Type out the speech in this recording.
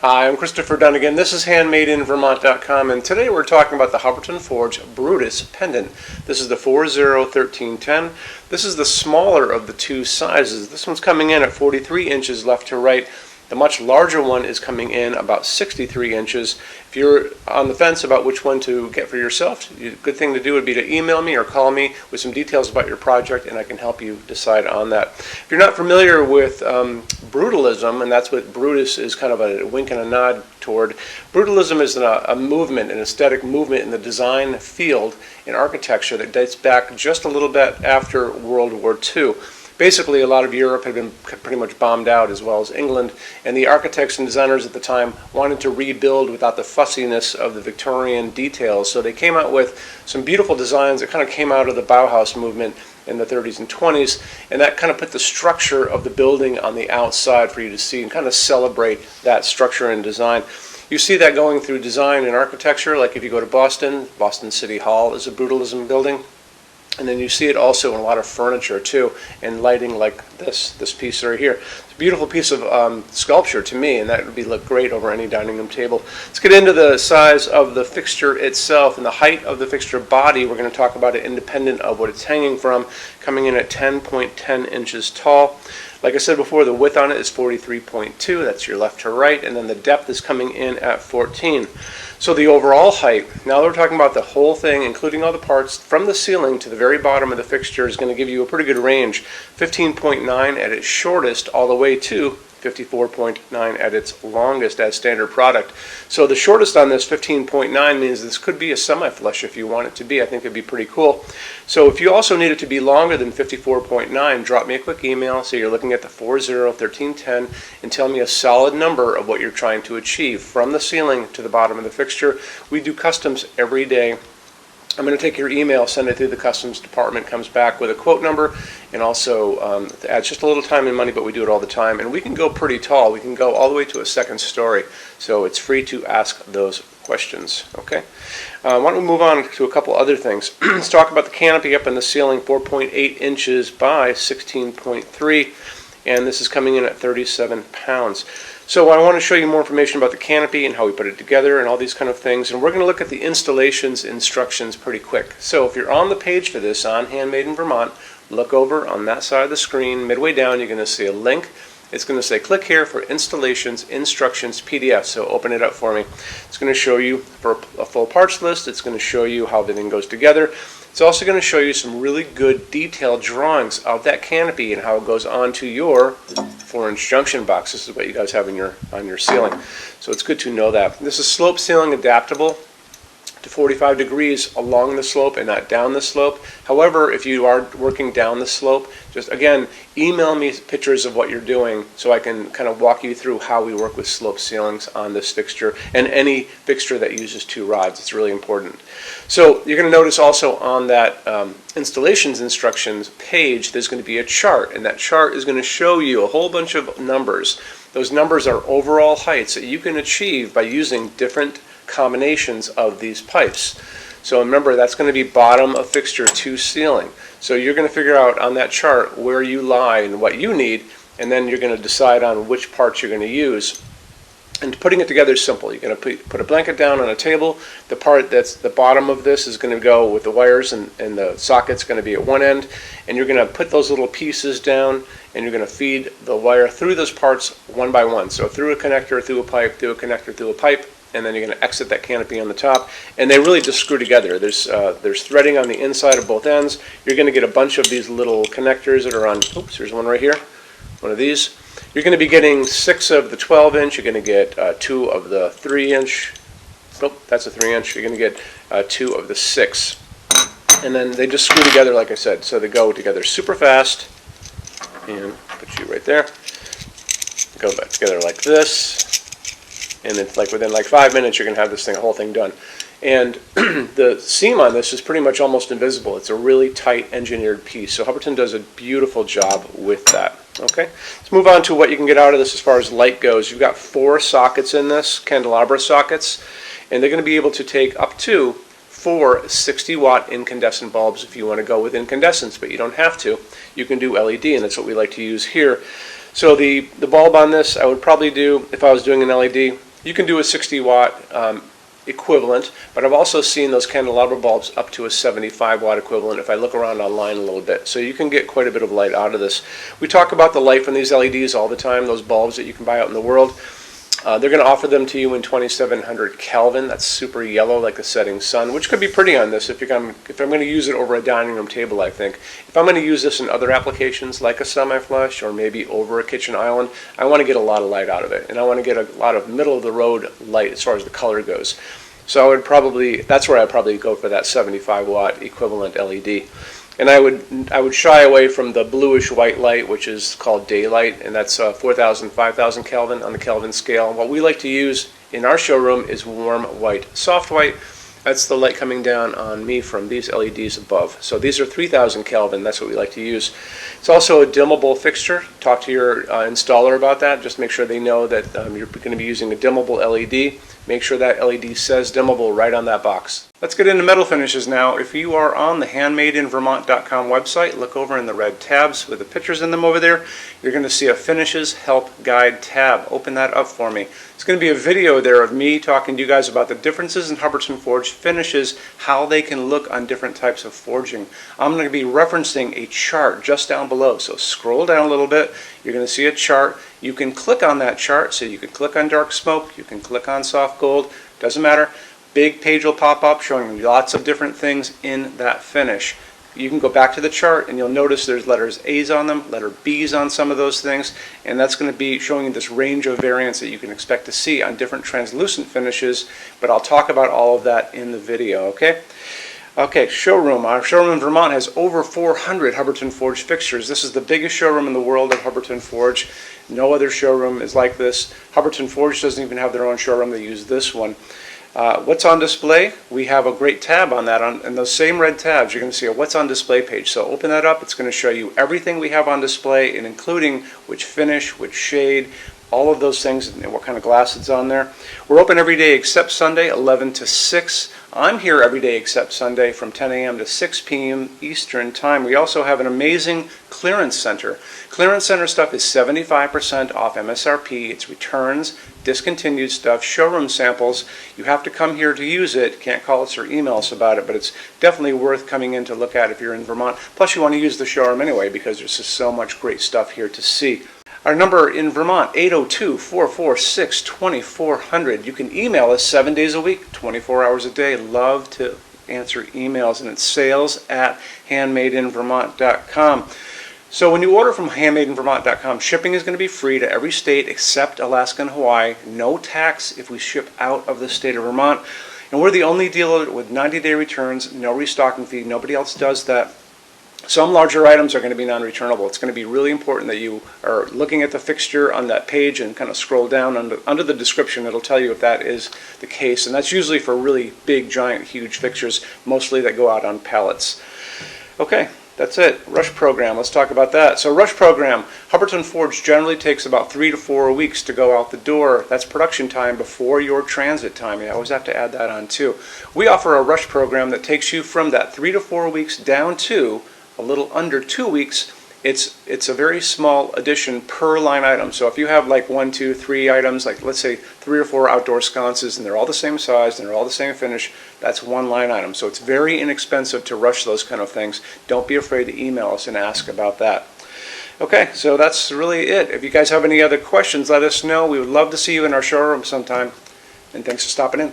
Hi, I'm Christopher Dunnigan. This is HandmadeInVermont.com, and today we're talking about the Hubbardton Forge Brutus Pendant. This is the 401310. This is the smaller of the two sizes. This one's coming in at 43 inches left to right. The much larger one is coming in about 63 inches. If you're on the fence about which one to get for yourself, a good thing to do would be to email me or call me with some details about your project, and I can help you decide on that. If you're not familiar with brutalism, and that's what Brutus is kind of a wink and a nod toward, brutalism is a movement, an aesthetic movement in the design field in architecture that dates back just a little bit after World War II. Basically, a lot of Europe had been pretty much bombed out, as well as England, and the architects and designers at the time wanted to rebuild without the fussiness of the Victorian details. So they came out with some beautiful designs that kind of came out of the Bauhaus movement in the 30s and 20s, and that kind of put the structure of the building on the outside for you to see and kind of celebrate that structure and design. You see that going through design and architecture, like if you go to Boston, Boston City Hall is a brutalism building. And then you see it also in a lot of furniture too, and lighting like this piece right here. It's a beautiful piece of sculpture to me, and that would look great over any dining room table. Let's get into the size of the fixture itself and the height of the fixture body. We're going to talk about it independent of what it's hanging from, coming in at 10.10 inches tall. Like I said before, the width on it is 43.2, that's your left to right, and then the depth is coming in at 14. So the overall height, now that we're talking about the whole thing, including all the parts, from the ceiling to the very bottom of the fixture is going to give you a pretty good range. 15.9 at its shortest, all the way to 54.9 at its longest as standard product. So the shortest on this, 15.9, means this could be a semi-flush if you want it to be. I think it'd be pretty cool. So if you also need it to be longer than 54.9, drop me a quick email. So you're looking at the 401310 and tell me a solid number of what you're trying to achieve from the ceiling to the bottom of the fixture. We do customs every day. I'm going to take your email, send it through the customs department, comes back with a quote number, and also adds just a little time and money, but we do it all the time. And we can go pretty tall. We can go all the way to a second story. So it's free to ask those questions. Okay. Why don't we move on to a couple other things. Let's talk about the canopy up in the ceiling, 4.8 inches by 16.3, and this is coming in at 37 pounds. So I want to show you more information about the canopy and how we put it together and all these kind of things. And we're going to look at the installations instructions pretty quick. So if you're on the page for this on Handmade in Vermont, look over on that side of the screen. Midway down, you're going to see a link. It's going to say click here for installations instructions PDF. So open it up for me. It's going to show you for a full parts list. It's going to show you how everything goes together. It's also going to show you some really good detailed drawings of that canopy and how it goes onto your 4-inch junction box. This is what you guys have on your ceiling. So it's good to know that. This is slope ceiling adaptable to 45 degrees along the slope and not down the slope. However, if you are working down the slope, just again, email me pictures of what you're doing so I can kind of walk you through how we work with slope ceilings on this fixture and any fixture that uses 2 rods. It's really important. So you're going to notice also on that installations instructions page, there's going to be a chart, and that chart is going to show you a whole bunch of numbers. Those numbers are overall heights that you can achieve by using different combinations of these pipes. So remember, that's going to be bottom of fixture to ceiling. So you're going to figure out on that chart where you lie and what you need, and then you're going to decide on which parts you're going to use. And putting it together is simple. You're going to put a blanket down on a table. The part that's the bottom of this is going to go with the wires, and the socket's going to be at one end. And you're going to put those little pieces down, and you're going to feed the wire through those parts one by one. So through a connector, through a pipe, through a connector, through a pipe, and then you're going to exit that canopy on the top. And they really just screw together. There's threading on the inside of both ends. You're going to get a bunch of these little connectors that are on, oops, there's one right here, one of these. You're going to be getting 6 of the 12-inch. You're going to get 2 of the 3-inch. Nope, that's a 3-inch. You're going to get 2 of the 6. And then they just screw together, like I said. So they go together super fast. And put you right there. Go back together like this. And it's like within like 5 minutes, you're going to have this whole thing done. And the seam on this is pretty much almost invisible. It's a really tight engineered piece. So Hubbardton does a beautiful job with that. Okay, let's move on to what you can get out of this as far as light goes. You've got 4 sockets in this, candelabra sockets, and they're going to be able to take up to 4 60-watt incandescent bulbs if you want to go with incandescents, but you don't have to. You can do LED, and that's what we like to use here. So the bulb on this, I would probably do, if I was doing an LED, You can do a 60 watt equivalent, but I've also seen those candelabra bulbs up to a 75 watt equivalent if I look around online a little bit. So you can get quite a bit of light out of this. We talk about the light from these LEDs all the time, those bulbs that you can buy out in the world. They're going to offer them to you in 2700 Kelvin. That's super yellow like the setting sun, which could be pretty on this if I'm going to use it over a dining room table, I think. If I'm going to use this in other applications like a semi-flush or maybe over a kitchen island, I want to get a lot of light out of it. And I want to get a lot of middle-of-the-road light as far as the color goes. So that's where I'd probably go for that 75 watt equivalent LED. And I would shy away from the bluish white light, which is called daylight, and that's 4,000, 5,000 Kelvin on the Kelvin scale. What we like to use in our showroom is warm white. Soft white, that's the light coming down on me from these LEDs above. So these are 3,000 Kelvin, that's what we like to use. It's also a dimmable fixture. Talk to your installer about that. Just make sure they know that you're going to be using a dimmable LED. Make sure that LED says dimmable right on that box. Let's get into metal finishes now. If you are on the HandmadeInVermont.com website, look over in the red tabs with the pictures in them over there. You're going to see a Finishes Help Guide tab. Open that up for me. It's going to be a video there of me talking to you guys about the differences in Hubbardton forged finishes, how they can look on different types of forging. I'm going to be referencing a chart just down below. So scroll down a little bit. You're going to see a chart. You can click on that chart. So you can click on dark smoke. You can click on soft gold. Doesn't matter. Big page will pop up showing you lots of different things in that finish. You can go back to the chart and you'll notice there's letters A's on them, letter B's on some of those things, and that's going to be showing you this range of variants that you can expect to see on different translucent finishes, but I'll talk about all of that in the video, okay? Okay, showroom. Our showroom in Vermont has over 400 Hubbardton forged fixtures. This is the biggest showroom in the world of Hubbardton forged. No other showroom is like this. Hubbardton forged doesn't even have their own showroom. They use this one. What's on display? We have a great tab on that. And those same red tabs, you're going to see a what's on display page. So open that up. It's going to show you everything we have on display, and including which finish, which shade, all of those things, and what kind of glass it's on there. We're open every day except Sunday, 11 to 6. I'm here every day except Sunday from 10 a.m. to 6 p.m. Eastern Time. We also have an amazing clearance center. Clearance center stuff is 75% off MSRP. It's returns, discontinued stuff, showroom samples. You have to come here to use it. Can't call us or email us about it, but it's definitely worth coming in to look at if you're in Vermont. Plus you want to use the showroom anyway because there's just so much great stuff here to see. Our number in Vermont, 802-446-2400. You can email us 7 days a week, 24 hours a day. Love to answer emails, and it's sales@HandmadeInVermont.com. So when you order from HandmadeInVermont.com, shipping is going to be free to every state except Alaska and Hawaii. No tax if we ship out of the state of Vermont. And we're the only dealer with 90-day returns, no restocking fee. Nobody else does that. Some larger items are going to be non-returnable. It's going to be really important that you are looking at the fixture on that page and kind of scroll down under the description. It'll tell you if that is the case. And that's usually for really big, giant, huge fixtures, mostly that go out on pallets. Okay, that's it. Rush program. Let's talk about that. So rush program, Hubbardton Forge generally takes about 3 to 4 weeks to go out the door. That's production time before your transit time. You always have to add that on too. We offer a rush program that takes you from that 3 to 4 weeks down to a little under 2 weeks. It's a very small addition per line item. So if you have like 1, 2, 3 items, like let's say 3 or 4 outdoor sconces, and they're all the same size and they're all the same finish, that's one line item. So it's very inexpensive to rush those kind of things. Don't be afraid to email us and ask about that. Okay, so that's really it. If you guys have any other questions, let us know. We would love to see you in our showroom sometime. And thanks for stopping in.